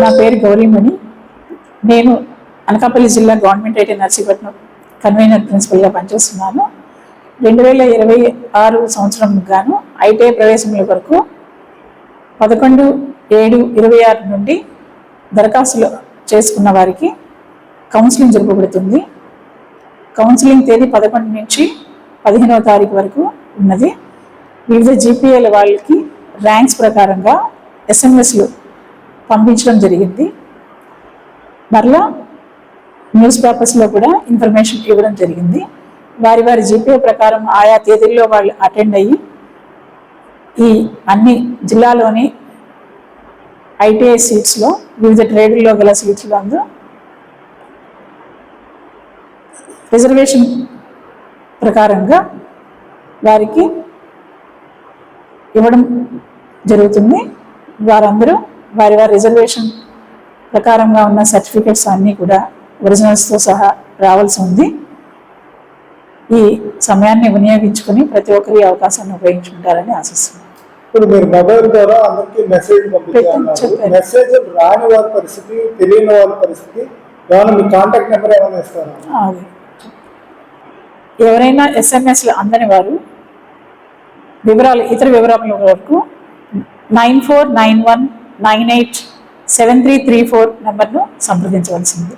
నా పేరు గౌరీమణి. నేను అనకాపల్లి జిల్లా గవర్నమెంట్ ఐటీ నర్సీపట్నం కన్వీనర్ ప్రిన్సిపల్గా పనిచేస్తున్నాను. 2026 సంవత్సరం గాను ఐటీఐ ప్రవేశముల వరకు 11/7/26 నుండి దరఖాస్తులు చేసుకున్న వారికి కౌన్సిలింగ్ జరపబడుతుంది. కౌన్సిలింగ్ తేదీ 11 నుంచి 15వ తారీఖు వరకు ఉన్నది. వివిధ జీపీఏల వాళ్ళకి ర్యాంక్స్ ప్రకారంగా ఎస్ఎంఎస్లు పంపించడం జరిగింది. మరలా న్యూస్ పేపర్స్లో కూడా ఇన్ఫర్మేషన్ ఇవ్వడం జరిగింది. వారి వారి జీపీఏ ప్రకారం ఆయా తేదీల్లో వాళ్ళు అటెండ్ అయ్యి ఈ అన్ని జిల్లాలోని ఐటీఐ సీట్స్లో వివిధ ట్రేడ్ల్లో గల సీట్స్లో రిజర్వేషన్ ప్రకారంగా వారికి ఇవ్వడం జరుగుతుంది. వారందరూ వారి వారి రిజర్వేషన్ ప్రకారంగా ఉన్న సర్టిఫికెట్స్ అన్నీ కూడా ఒరిజినల్స్తో సహా రావాల్సి ఉంది. ఈ సమయాన్ని వినియోగించుకొని ప్రతి ఒక్కరి అవకాశాన్ని ఉపయోగించుకుంటారని ఆశిస్తున్నాను. ఇప్పుడు మీరు మొబైల్ ద్వారా అందరికీ మెసేజ్ పంపించారు. మెసేజ్ రాని వారి పరిస్థితి, తెలియని వారి పరిస్థితి, ఏమైనా మీ కాంటాక్ట్ నెంబర్ ఏమైనా ఇస్తారా? ఎవరైనా ఎస్ఎంఎస్లు అందని వారు ఇతర వివరాల వరకు 9491987334 నెంబర్ను సంప్రదించవలసింది.